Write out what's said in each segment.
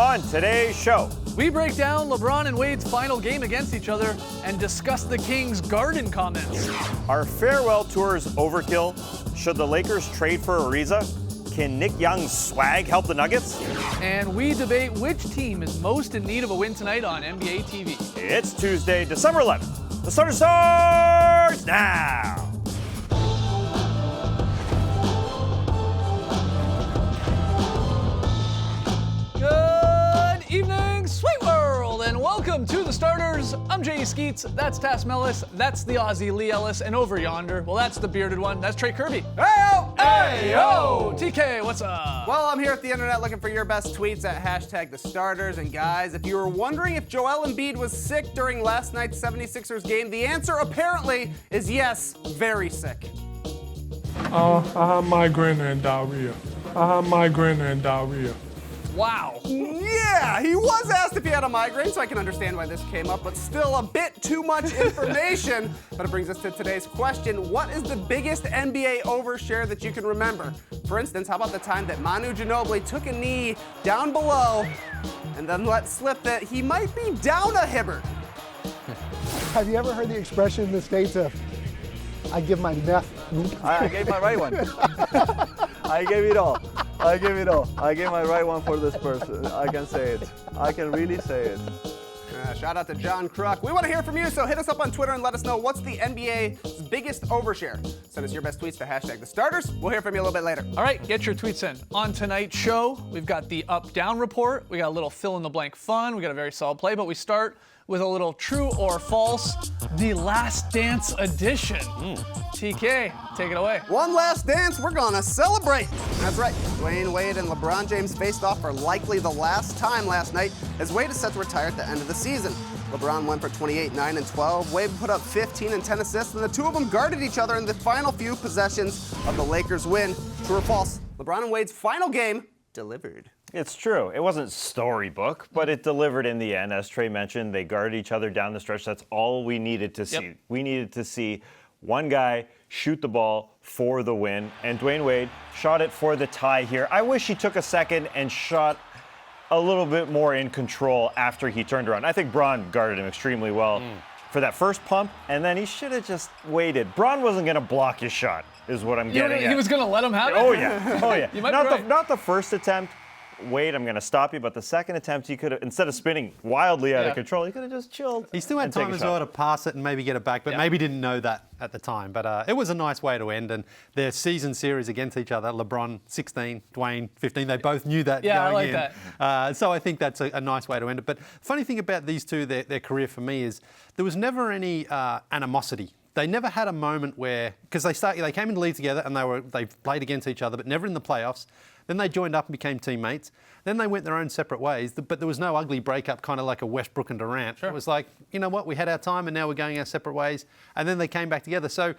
On today's show, we break down LeBron and Wade's final game against each other and discuss the Kings' Garden comments. our farewell tour's overkill. Should the Lakers trade for Ariza? Can Nick Young's swag help the Nuggets? And we debate which team is most in need of a win tonight on NBA TV. It's Tuesday, December 11th. The Starter starts now. Good evening, Sweet World, and welcome to The Starters. I'm Jay Skeets, that's Tass Mellis, that's the Aussie Lee Ellis, and over yonder, well, that's the bearded one, that's Trey Kirby. Hey-o! Hey-yo! TK, what's up? Well, I'm here at the internet looking for your best tweets at hashtag the starters. And guys, if you were wondering if Joel Embiid was sick during last night's 76ers game, the answer apparently is yes, very sick. I have migraine and diarrhea. Wow. Yeah, he was asked if he had a migraine, so I can understand why this came up, but still a bit too much information. But it brings us to today's question. What is the biggest NBA overshare that you can remember? For instance, how about the time that Manu Ginobili took a knee down below and then let slip that he might be down a Hibbert? Have you ever heard the expression in the States of, I give my left? I gave my right one. I gave it all. I gave my right one for this person. I can say it. I can really say it. Shout out to John Kruk. We want to hear from you, so hit us up on Twitter and let us know what's the NBA's biggest overshare. Send us your best tweets to hashtag the starters. We'll hear from you a little bit later. All right, get your tweets in. On tonight's show, we've got the up-down report. We got a little fill-in-the-blank fun. We got a very solid play, but we start with a little true or false, the Last Dance edition. TK, take it away. One last dance, we're gonna celebrate. That's right, Dwayne Wade and LeBron James faced off for likely the last time last night, as Wade is set to retire at the end of the season. LeBron went for 28, 9, and 12. Wade put up 15 and 10 assists, and the two of them guarded each other in the final few possessions of the Lakers' win. True or false? LeBron and Wade's final game delivered. It's true. It wasn't storybook, but it delivered in the end. As Trey mentioned, they guarded each other down the stretch. That's all we needed to see. Yep. We needed to see one guy shoot the ball for the win, and Dwayne Wade shot it for the tie here. I wish he took a second and shot a little bit more in control after he turned around. I think Bron guarded him extremely well for that first pump, and then he should have just waited. Bron wasn't going to block his shot, is what I'm getting at. He was going to let him have it? Oh, yeah. Oh, yeah. You might be right. Not the first attempt. Wade, I'm going to stop you, but the second attempt, he could have, instead of spinning wildly out of control, he could have just chilled. He still had time as well to pass it and maybe get it back, but maybe didn't know that at the time. But it was a nice way to end, and their season series against each other, LeBron 16, Dwayne 15, they both knew that going I like in. that. So I think that's a nice way to end it. But funny thing about these two, their career for me is there was never any animosity. They never had a moment where, because they came in the league together and they played against each other, but never in the playoffs. Then they joined up and became teammates. Then they went their own separate ways, but there was no ugly breakup, kind of like a Westbrook and Durant. Sure. It was like, you know what, we had our time and now we're going our separate ways. And then they came back together. So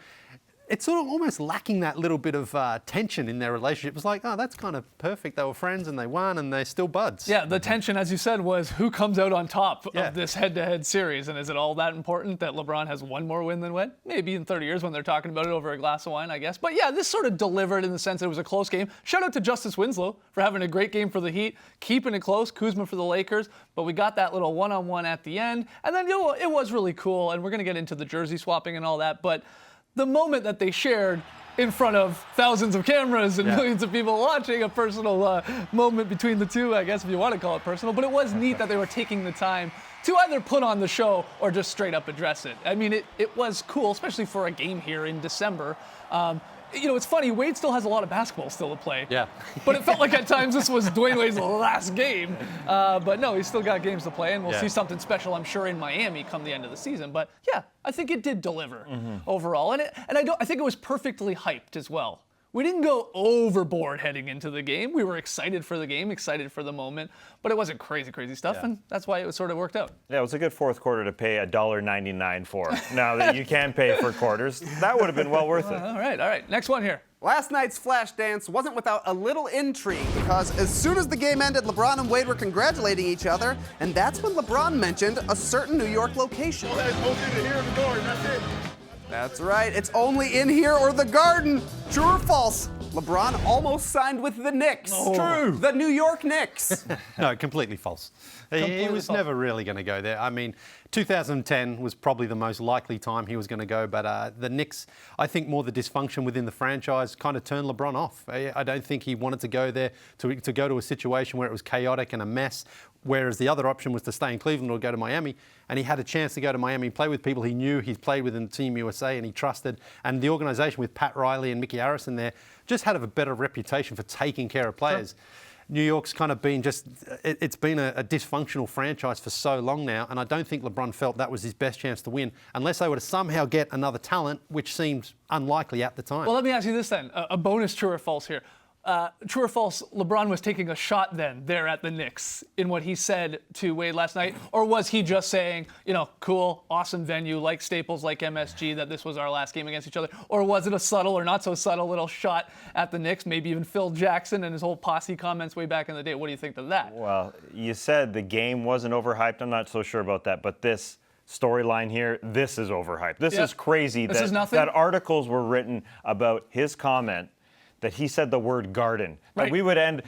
it's sort of almost lacking that little bit of tension in their relationship. It was like, oh, that's kind of perfect. They were friends and they won and they're still buds. Yeah, the tension, as you said, was who comes out on top of this head-to-head series. And is it all that important that LeBron has one more win than Wade? Maybe in 30 years when they're talking about it over a glass of wine, I guess. But yeah, this sort of delivered in the sense that it was a close game. Shout out to Justice Winslow for having a great game for the Heat, keeping it close, Kuzma for the Lakers. But we got that little one-on-one at the end. And then, it was really cool. And we're going to get into the jersey swapping and all that. But the moment that they shared in front of thousands of cameras and millions of people watching, a personal moment between the two, I guess, if you want to call it personal. But it was neat that they were taking the time to either put on the show or just straight up address it. I mean, it was cool, especially for a game here in December. It's funny, Wade still has a lot of basketball still to play. Yeah. But it felt like at times this was Dwayne Wade's last game. But no, he's still got games to play, and we'll see something special, I'm sure, in Miami come the end of the season. But yeah, I think it did deliver overall. And I think it was perfectly hyped as well. We didn't go overboard heading into the game. We were excited for the game, excited for the moment, but it wasn't crazy stuff, and that's why it was sort of worked out. Yeah, it was a good fourth quarter to pay $1.99 for. Now that you can pay for quarters, that would have been well worth it. All right. Next one here. Last night's flash dance wasn't without a little intrigue because as soon as the game ended, LeBron and Wade were congratulating each other, and that's when LeBron mentioned a certain New York location. Oh, that's open to here in the Garden, that's it. That's right, it's only in here or the Garden. True or false? LeBron almost signed with the Knicks. True. The New York Knicks. No, completely false. He was never really going to go there. I mean, 2010 was probably the most likely time he was going to go, but the Knicks, I think more the dysfunction within the franchise kind of turned LeBron off. I don't think he wanted to go there to go to a situation where it was chaotic and a mess, whereas the other option was to stay in Cleveland or go to Miami. And he had a chance to go to Miami, play with people he knew, he's played with in Team USA and he trusted. And the organisation with Pat Riley and Mickey Arison there just had a better reputation for taking care of players. Sure. New York's kind of been it's been a dysfunctional franchise for so long now, and I don't think LeBron felt that was his best chance to win, unless they were to somehow get another talent, which seemed unlikely at the time. Well, let me ask you this then, a bonus true or false here. True or false, LeBron was taking a shot then there at the Knicks in what he said to Wade last night? Or was he just saying, cool, awesome venue, like Staples, like MSG, that this was our last game against each other? Or was it a subtle or not so subtle little shot at the Knicks? Maybe even Phil Jackson and his whole posse comments way back in the day. What do you think of that? Well, you said the game wasn't overhyped. I'm not so sure about that, but this storyline here, this is overhyped. This is crazy that articles were written about his comment that he said the word garden. Right. That we would end.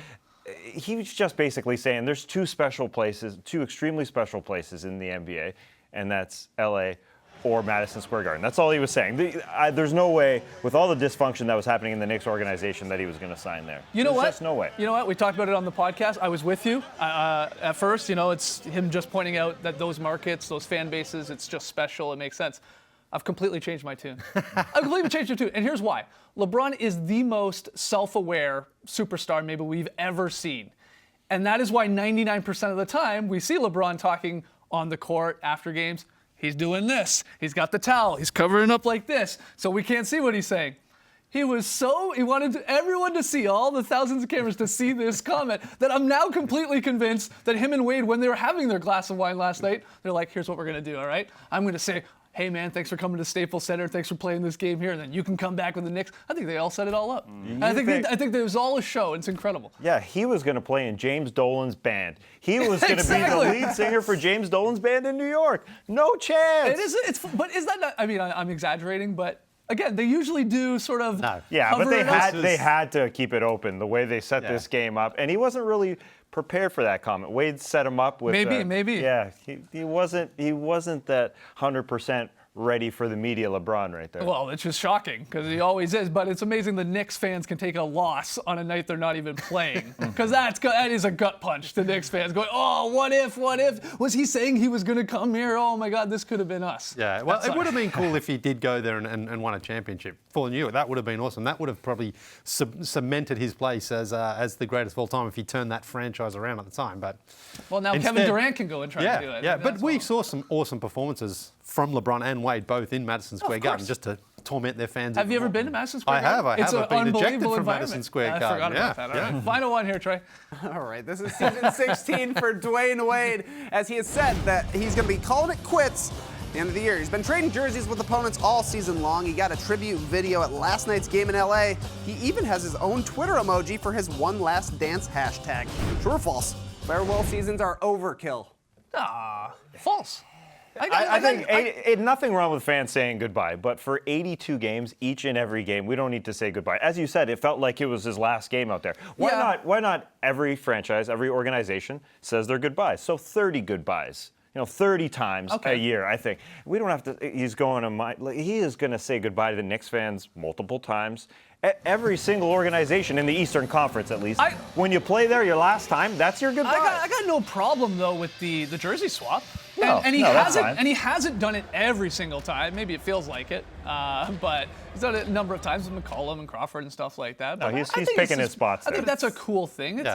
He was just basically saying there's two extremely special places in the NBA, and that's LA or Madison Square Garden. That's all he was saying. There's no way, with all the dysfunction that was happening in the Knicks organization, that he was going to sign there. There's just no way. You know what? We talked about it on the podcast. I was with you at first. It's him just pointing out that those markets, those fan bases, it's just special. It makes sense. I've completely changed my tune. I've completely changed my tune. And here's why. LeBron is the most self-aware superstar maybe we've ever seen. And that is why 99% of the time we see LeBron talking on the court after games. He's doing this. He's got the towel. He's covering up like this. So we can't see what he's saying. He wanted everyone to see, all the thousands of cameras to see this comment, that I'm now completely convinced that him and Wade, when they were having their glass of wine last night, they're like, here's what we're going to do, all right? I'm going to say, hey, man, thanks for coming to Staples Center. Thanks for playing this game here. And then you can come back with the Knicks. I think they all set it all up. I think it was all a show. It's incredible. Yeah, he was going to play in James Dolan's band. He was going to be the lead singer for James Dolan's band in New York. No chance. But is that not, I'm exaggerating, but again, they usually do sort of. No. Yeah, but they had to keep it open the way they set this game up. And he wasn't really prepared for that comment. Wade set him up with maybe. Yeah, he wasn't that 100% ready for the media LeBron right there. Well, it's just shocking because he always is. But it's amazing the Knicks fans can take a loss on a night they're not even playing, because that is a gut punch to Knicks fans going, oh, what if? Was he saying he was going to come here? Oh my God, this could have been us. Yeah, well, it would have been cool if he did go there and won a championship for New York. That would have been awesome. That would have probably cemented his place as the greatest of all time if he turned that franchise around at the time. But well, now instead, Kevin Durant can go and try to do it. Yeah, but we saw some awesome performances from LeBron and Wade both in Madison Square Garden just to torment their fans. Have you ever been to Madison Square Garden? I have. It's I've been ejected from Madison Square Garden. I forgot about that. All right. Final one here, Trey. All right, this is season 16 for Dwayne Wade, as he has said that he's going to be calling it quits at the end of the year. He's been trading jerseys with opponents all season long. He got a tribute video at last night's game in LA. He even has his own Twitter emoji for his One Last Dance hashtag. True or false? Farewell seasons are overkill. False. I think nothing wrong with fans saying goodbye, but for 82 games, each and every game, we don't need to say goodbye. As you said, it felt like it was his last game out there. Why not every franchise, every organization says their goodbyes? So 30 goodbyes. 30 times a year, I think. We don't have to, he is going to say goodbye to the Knicks fans multiple times. Every single organization in the Eastern Conference, at least. When you play there your last time, that's your goodbye. I got no problem, though, with the jersey swap. No, and he that's hasn't fine. And he hasn't done it every single time. Maybe it feels like it, but he's done it a number of times with McCollum and Crawford and stuff like that. But he's picking his spots. I think that's a cool thing.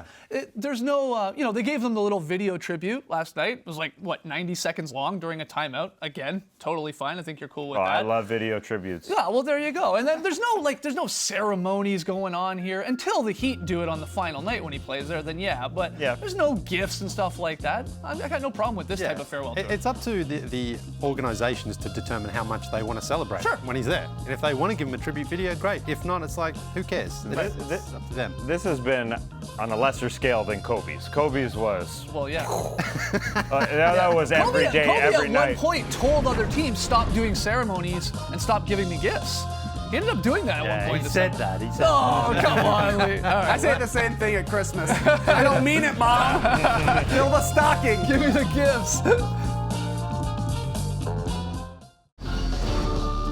There's no, they gave them the little video tribute last night. It was 90 seconds long during a timeout. Again, totally fine. I think you're cool with that. I love video tributes. Yeah, well, there you go. And then there's no ceremonies going on here until the Heat do it on the final night when he plays there. Then but there's no gifts and stuff like that. I got no problem with this type of farewell. It's up to the organisations to determine how much they want to celebrate when he's there. And if they want to give him a tribute video, great. If not, it's like, who cares? It's up to them. This has been on a lesser scale than Kobe's. Kobe's was... Well, yeah. That was every day, every night. Kobe at one point told other teams, stop doing ceremonies and stop giving me gifts. He ended up doing that at one point. He said that. He said Oh, come on, Lee. All right. I say the same thing at Christmas. I don't mean it, Mom. Fill the stocking. Give me the gifts.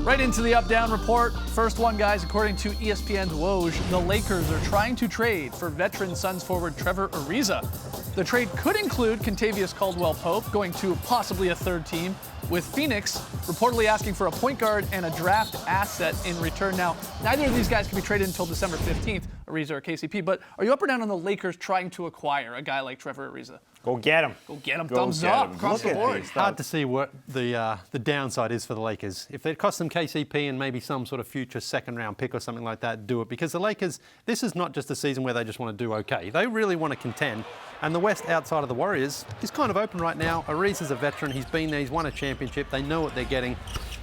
Right into the up-down report. First one, guys, according to ESPN's Woj, the Lakers are trying to trade for veteran Suns forward Trevor Ariza. The trade could include Kentavious Caldwell-Pope going to possibly a third team, with Phoenix reportedly asking for a point guard and a draft asset in return. Now, neither of these guys can be traded until December 15th, Ariza or KCP, but are you up or down on the Lakers trying to acquire a guy like Trevor Ariza? Go get him. Go get him. Go Thumbs get up him. across the Look at board. these. hard to see what the downside is for the Lakers. If it cost them KCP and maybe some sort of future second-round pick or something like that, do it. Because the Lakers, this is not just a season where they just want to do okay. They really want to contend. And the West outside of the Warriors is kind of open right now. Ariza's a veteran. He's been there. He's won a championship. They know what they're getting.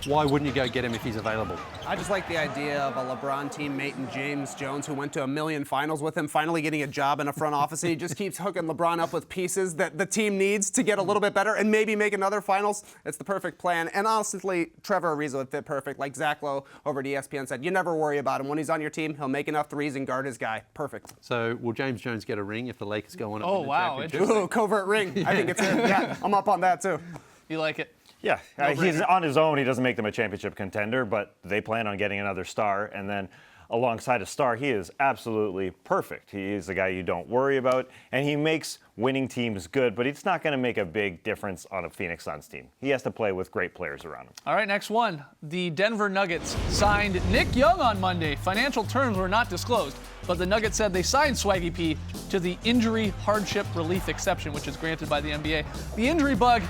Why wouldn't you go get him if he's available? I just like the idea of a LeBron teammate and James Jones, who went to a million finals with him, finally getting a job in a front office, and he just keeps hooking LeBron up with pieces that the team needs to get a little bit better and maybe make another finals. It's the perfect plan. And honestly, Trevor Ariza would fit perfect. Like Zach Lowe over at ESPN said, you never worry about him. When he's on your team, he'll make enough threes and guard his guy. Perfect. So will James Jones get a ring if the Lakers go on and Oh, win the wow, championship? interesting. Ooh, covert ring. I think it's in. Yeah, I'm up on that too. You like it? Yeah, he's on his own. He doesn't make them a championship contender, but they plan on getting another star. And then alongside a star, he is absolutely perfect. He is the guy you don't worry about, and he makes winning teams good, but it's not going to make a big difference on a Phoenix Suns team. He has to play with great players around him. All right, next one. The Denver Nuggets signed Nick Young on Monday. Financial terms were not disclosed, but the Nuggets said they signed Swaggy P to the injury hardship relief exception, which is granted by the NBA. The injury bug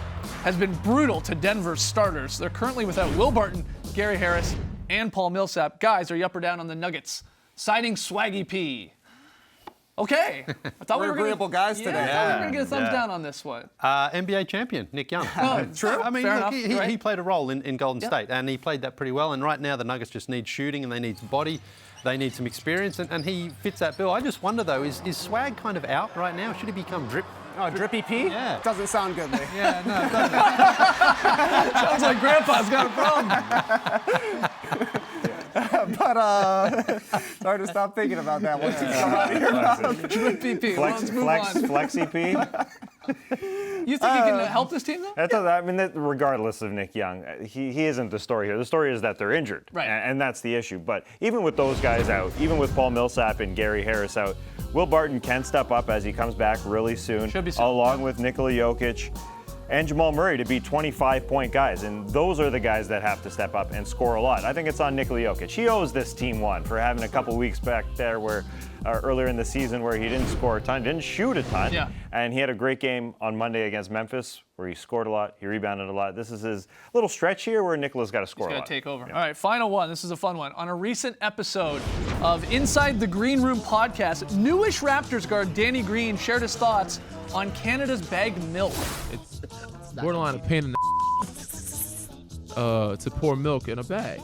has been brutal to Denver's starters. They're currently without Will Barton, Gary Harris, and Paul Millsap. Guys, are you up or down on the Nuggets signing Swaggy P? Okay. I thought We're agreeable guys today. I thought we were going to get a thumbs down on this one. NBA champion, Nick Young. True. I mean, Fair look, enough. he played a role in Golden State, and he played that pretty well. And right now, the Nuggets just need shooting, and they need body. They need some experience, and he fits that bill. I just wonder, though, is Swag kind of out right now? Should he become Drip? Oh, Drippy P? Yeah. Doesn't sound good, Lee. Yeah, no, it doesn't. Sounds like Grandpa's got a problem. But it's hard to stop thinking about that once you come out of your mouth. Drippy P. Well, let's move on. Flexi P. You think he can help this team, though? I mean, regardless of Nick Young, he isn't the story here. The story is that they're injured, Right. and that's the issue. But even with those guys out, even with Paul Millsap and Gary Harris out, Will Barton can step up as he comes back really soon, Should be soon. along with Nikola Jokic and Jamal Murray to be 25-point guys. And those are the guys that have to step up and score a lot. I think it's on Nikola Jokic. He owes this team one for having a couple weeks back there where earlier in the season where he didn't score a ton, didn't shoot a ton. Yeah. And he had a great game on Monday against Memphis where he scored a lot, he rebounded a lot. This is his little stretch here where Nikola's got to score a Got lot. to take over. All right, final one. This is a fun one. On a recent episode of Inside the Green Room podcast, newish Raptors guard Danny Green shared his thoughts on Canada's bagged milk. It's borderline a pain in the to pour milk in a bag.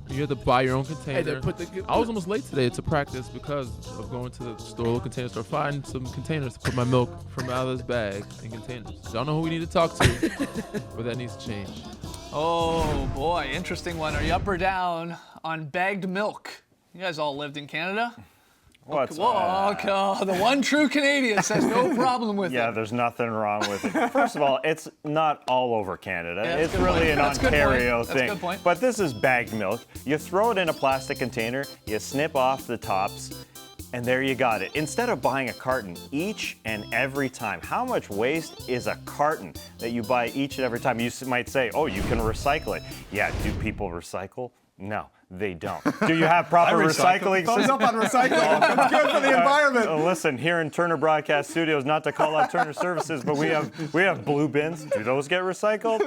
You have to buy your own container. I was almost late today to practice because of going to the store, little container store, find some containers to put my milk from out of this bag in containers. Don't know who we need to talk to, but that needs to change. Oh boy, interesting one. Are you up or down on bagged milk? You guys all lived in Canada? What's Whoa, okay. The one true Canadian says no problem with Yeah, it. there's nothing wrong with it. First of all, it's not all over Canada. Yeah, that's It's a good really point. an That's a good Ontario point. That's a thing. good point. But this is bagged milk. You throw it in a plastic container, you snip off the tops, and there you got it. Instead of buying a carton each and every time, how much waste is a carton that you buy each and every time? You might say, oh, you can recycle it. Yeah, do people recycle? No, they don't. Do you have proper recycling Thumbs systems? up on recycling. It's good for the environment. Listen, here in Turner Broadcast Studios, not to call out Turner Services, but we have blue bins. Do those get recycled?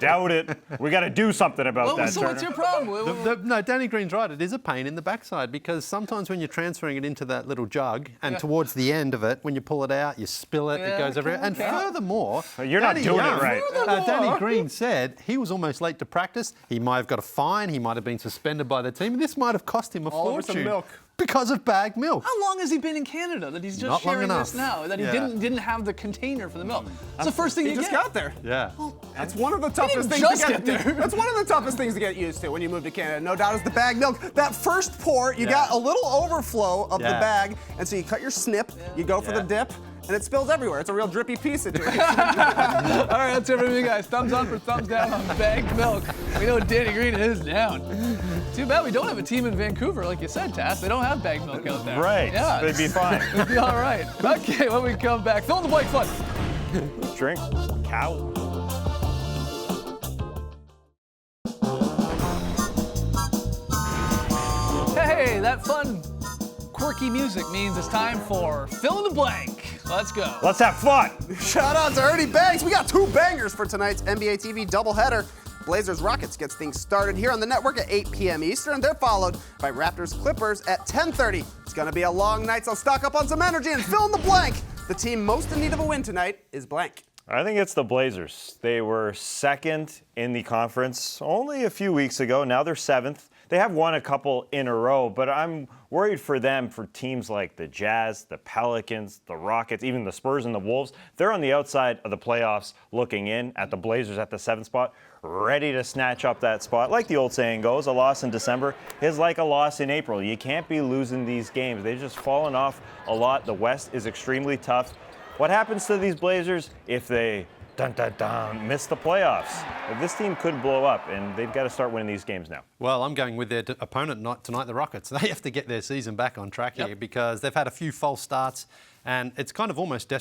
Doubt it. We got to do something about that, So Turner. what's your problem? No, Danny Green's right. It is a pain in the backside because sometimes when you're transferring it into that little jug and towards the end of it, when you pull it out, you spill it, it goes everywhere. And furthermore, You're not Danny doing it Young, right. Danny Green said he was almost late to practice. He might have got a fine. He might have been suspended by the team. And this might have cost him a All over some fortune. milk. Because of bagged milk. How long has he been in Canada that he's just Not long sharing this enough. now? That he Yeah. didn't have the container for the milk. It's the first thing He you just get. got there. Yeah. That's one of the toughest didn't things just to get there. That's one of the toughest things to get used to when you move to Canada. No doubt is the bagged milk. That first pour, you got a little overflow of the Yeah. bag, and so you cut your snip, you go for the dip, and it spills everywhere. It's a real drippy pea situation. All right, that's it from you guys. Thumbs up or thumbs down on bagged milk. We know Danny Green is down. Too bad we don't have a team in Vancouver, like you said, Tass. They don't have bagged milk out there. Right. Yeah. They'd be fine. It'd be all right. Okay, when we come back, fill in the blank fun. Drink cow. Hey, that fun, quirky music means it's time for fill in the blank. Let's go. Let's have fun. Shout out to Ernie Banks. We got 2 bangers for tonight's NBA TV doubleheader. Blazers Rockets gets things started here on the network at 8 p.m. Eastern. They're followed by Raptors Clippers at 10:30. It's going to be a long night, so stock up on some energy and fill in the blank. The team most in need of a win tonight is blank. I think it's the Blazers. They were second in the conference only a few weeks ago. Now they're 7th. They have won a couple in a row, but I'm worried for them for teams like the Jazz, the Pelicans, the Rockets, even the Spurs and the Wolves. They're on the outside of the playoffs looking in at the Blazers at the 7th spot, ready to snatch up that spot. Like the old saying goes, a loss in December is like a loss in April. You can't be losing these games. They've just fallen off a lot. The West is extremely tough. What happens to these Blazers if they miss the playoffs? This team could blow up, and they've got to start winning these games now. Well, I'm going with their opponent tonight, the Rockets. They have to get their season back on track here because they've had a few false starts, and it's kind of almost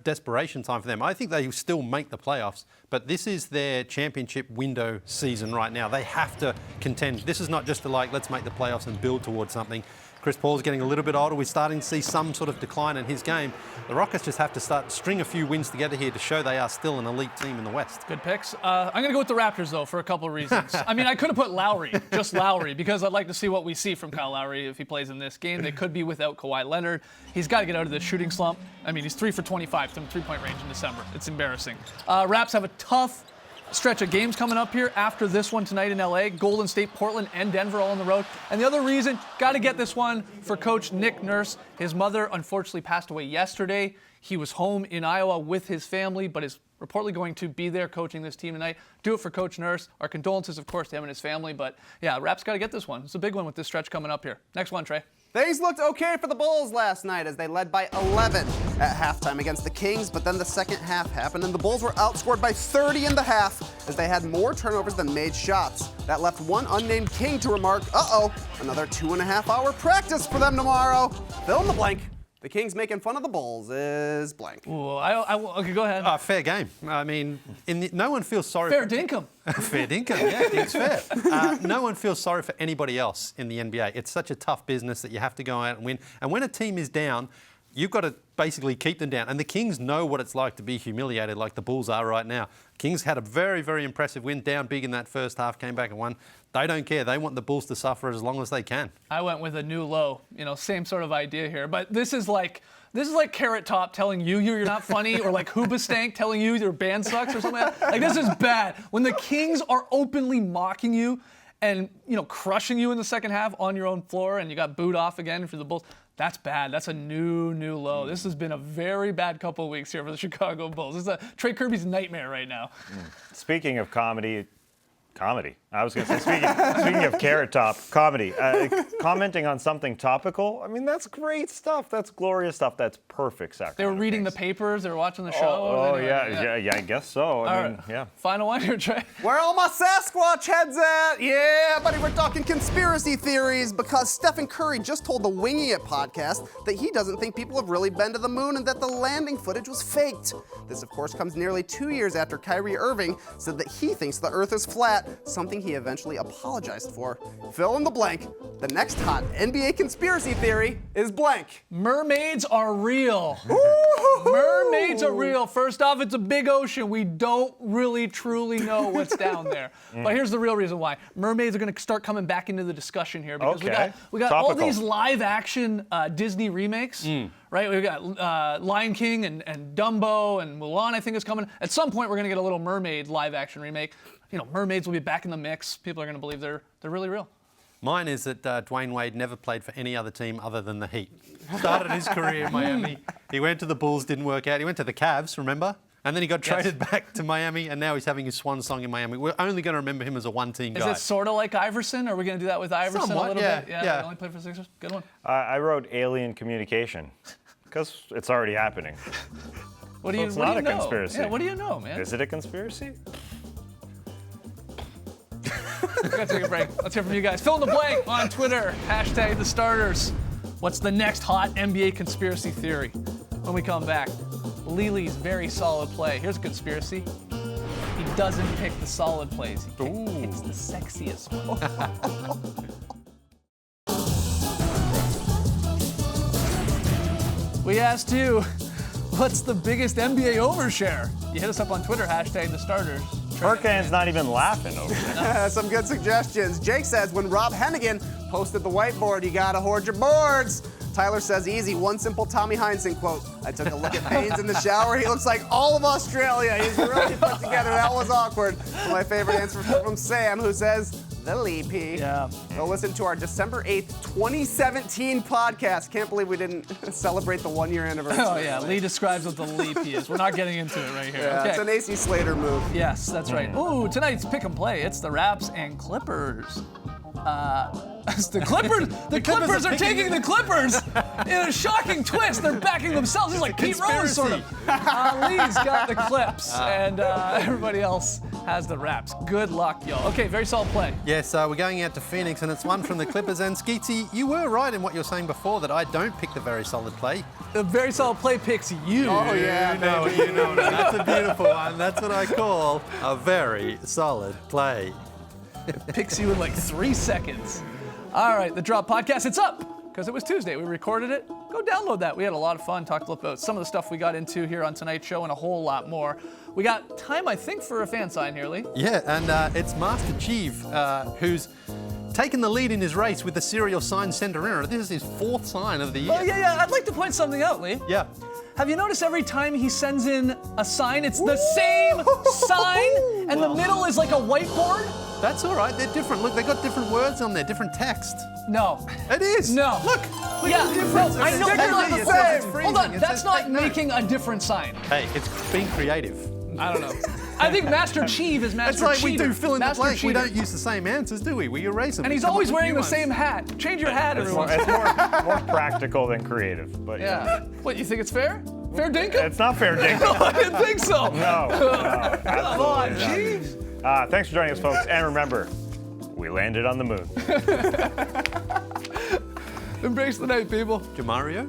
desperation time for them. I think they still make the playoffs, but this is their championship window season right now. They have to contend. This is not just let's make the playoffs and build towards something. Chris Paul's getting a little bit older. We're starting to see some sort of decline in his game. The Rockets just have to string a few wins together here to show they are still an elite team in the West. Good picks. I'm going to go with the Raptors, though, for a couple of reasons. I mean, I could have put Lowry, just Lowry, because I'd like to see what we see from Kyle Lowry if he plays in this game. They could be without Kawhi Leonard. He's got to get out of this shooting slump. I mean, he's 3 for 25 from three-point range in December. It's embarrassing. Raps have a tough stretch of games coming up here after this one tonight in LA. Golden State, Portland, and Denver all on the road. And the other reason, got to get this one for Coach Nick Nurse. His mother unfortunately passed away yesterday. He was home in Iowa with his family, but is reportedly going to be there coaching this team tonight. Do it for Coach Nurse. Our condolences, of course, to him and his family. But yeah, Raps got to get this one. It's a big one with this stretch coming up here. Next one, Trey. Things looked okay for the Bulls last night as they led by 11 at halftime against the Kings, but then the second half happened and the Bulls were outscored by 30 in the half as they had more turnovers than made shots. That left one unnamed King to remark, another 2.5-hour practice for them tomorrow. Fill in the blank. The Kings making fun of the Bulls is blank. Ooh, okay, go ahead. Fair game. I mean, no one feels sorry Fair for... dinkum. Fair dinkum, yeah, Dink's fair. No one feels sorry for anybody else in the NBA. It's such a tough business that you have to go out and win. And when a team is down, you've got to basically keep them down. And the Kings know what it's like to be humiliated like the Bulls are right now. Kings had a very, very impressive win, down big in that first half, came back and won. They don't care. They want the Bulls to suffer as long as they can. I went with a new low. Same sort of idea here. But this is like Carrot Top telling you you're not funny, or like Hoobastank telling you your band sucks or something. Like, this is bad. When the Kings are openly mocking you and, crushing you in the second half on your own floor and you got booed off again for the Bulls, that's bad. That's a new low. This has been a very bad couple of weeks here for the Chicago Bulls. This is Trey Kirby's nightmare right now. Speaking of comedy. I was going to say, speaking of Carrot Top, comedy. Commenting on something topical, I mean, that's great stuff. That's glorious stuff. That's perfect Sacramento. They were reading the papers. They were watching the show. Yeah, I guess so. I mean, yeah. Final one here, Trey. Where all my Sasquatch heads at? Yeah, buddy, we're talking conspiracy theories because Stephen Curry just told the Winging It podcast that he doesn't think people have really been to the moon and that the landing footage was faked. This, of course, comes nearly 2 years after Kyrie Irving said that he thinks the Earth is flat, something he eventually apologized for. Fill in the blank. The next hot NBA conspiracy theory is blank. Mermaids are real. Mermaids are real. First off, it's a big ocean. We don't really truly know what's down there. But here's the real reason why. Mermaids are going to start coming back into the discussion here because we got all these live action Disney remakes. Right, we've got Lion King and Dumbo and Mulan, I think, is coming. At some point, we're going to get a Little Mermaid live-action remake. Mermaids will be back in the mix. People are going to believe they're really real. Mine is that Dwayne Wade never played for any other team other than the Heat. Started his career in Miami. He went to the Bulls, didn't work out. He went to the Cavs, remember? And then he got traded back to Miami, and now he's having his swan song in Miami. We're only going to remember him as a one-team guy. Is it sort of like Iverson? Are we going to do that with Iverson Somewhat, a little yeah, bit? yeah. He only played for Sixers? Good one. I wrote alien communication because it's already happening. What do So you, it's what do not you a know? conspiracy. Yeah, what do you know, man? Is it a conspiracy? We gotta take a break. Let's hear from you guys. Fill in the blank on Twitter. Hashtag the starters. What's the next hot NBA conspiracy theory? When we come back, Lille's very solid play. Here's a conspiracy. He doesn't pick the solid plays. He picks the sexiest one. We asked you, what's the biggest NBA overshare? You hit us up on Twitter, hashtag the starters. Hurricane's not even laughing over it. Some good suggestions. Jake says, when Rob Hennigan posted the whiteboard, you gotta hoard your boards. Tyler says, easy, one simple Tommy Heinsohn quote. I took a look at Haynes in the shower. He looks like all of Australia. He's really put together. That was awkward. My favorite answer from Sam, who says, the Leapy. Yeah. Go listen to our December 8th, 2017 podcast. Can't believe we didn't celebrate the 1-year anniversary. Oh, yeah. Lee describes what the Leapy is. We're not getting into it right here. Yeah, Okay. it's an AC Slater move. Yes, that's right. Ooh, tonight's pick and play. It's the Raps and Clippers. It's the Clippers. The Clippers are taking the Clippers in a shocking twist. They're backing themselves. It's like Pete Rose, sort of. Lee's got the Clips, and everybody else has the Raps. Good luck, y'all. Okay, very solid play. Yes, we're going out to Phoenix, and it's one from the Clippers. And Skeetsy, you were right in what you were saying before that I don't pick the very solid play. The very solid play picks you. Oh, yeah, You know, that's a beautiful one. That's what I call a very solid play. Picks you in like 3 seconds. All right, the Drop Podcast, it's up because it was Tuesday. We recorded it. Go download that. We had a lot of fun, talked about some of the stuff we got into here on tonight's show and a whole lot more. We got time, I think, for a fan sign here, Lee. Yeah, and it's Master Chief who's taken the lead in his race with the serial sign Centerina. This is his 4th sign of the year. Oh, yeah. I'd like to point something out, Lee. Yeah. Have you noticed every time he sends in a sign, it's the same sign, and the middle is like a whiteboard? That's all right. They're different. Look, they got different words on there, different text. No. It is. No. Look Yeah, at the difference. no, I know It's they're not the different. It says it's same. freezing. Hold on, It that's says not take note. making a different sign. Hey, it's being creative. I don't know. I think Master Chief is Master It's like we Cheater. do fill in the Master blank. We Cheater. don't use the same answers, do we? We erase them. And We he's come up always with wearing new the same ones. hat. Change your hat every It's more, once in a while. more practical than creative, but Yeah. What, you think it's fair? Fair dinkum? It's not fair, Dick. No, I didn't think so. No, Come on, absolutely Chief. not. Thanks for joining us, folks. And remember, we landed on the moon. Embrace the night, people. Jamario?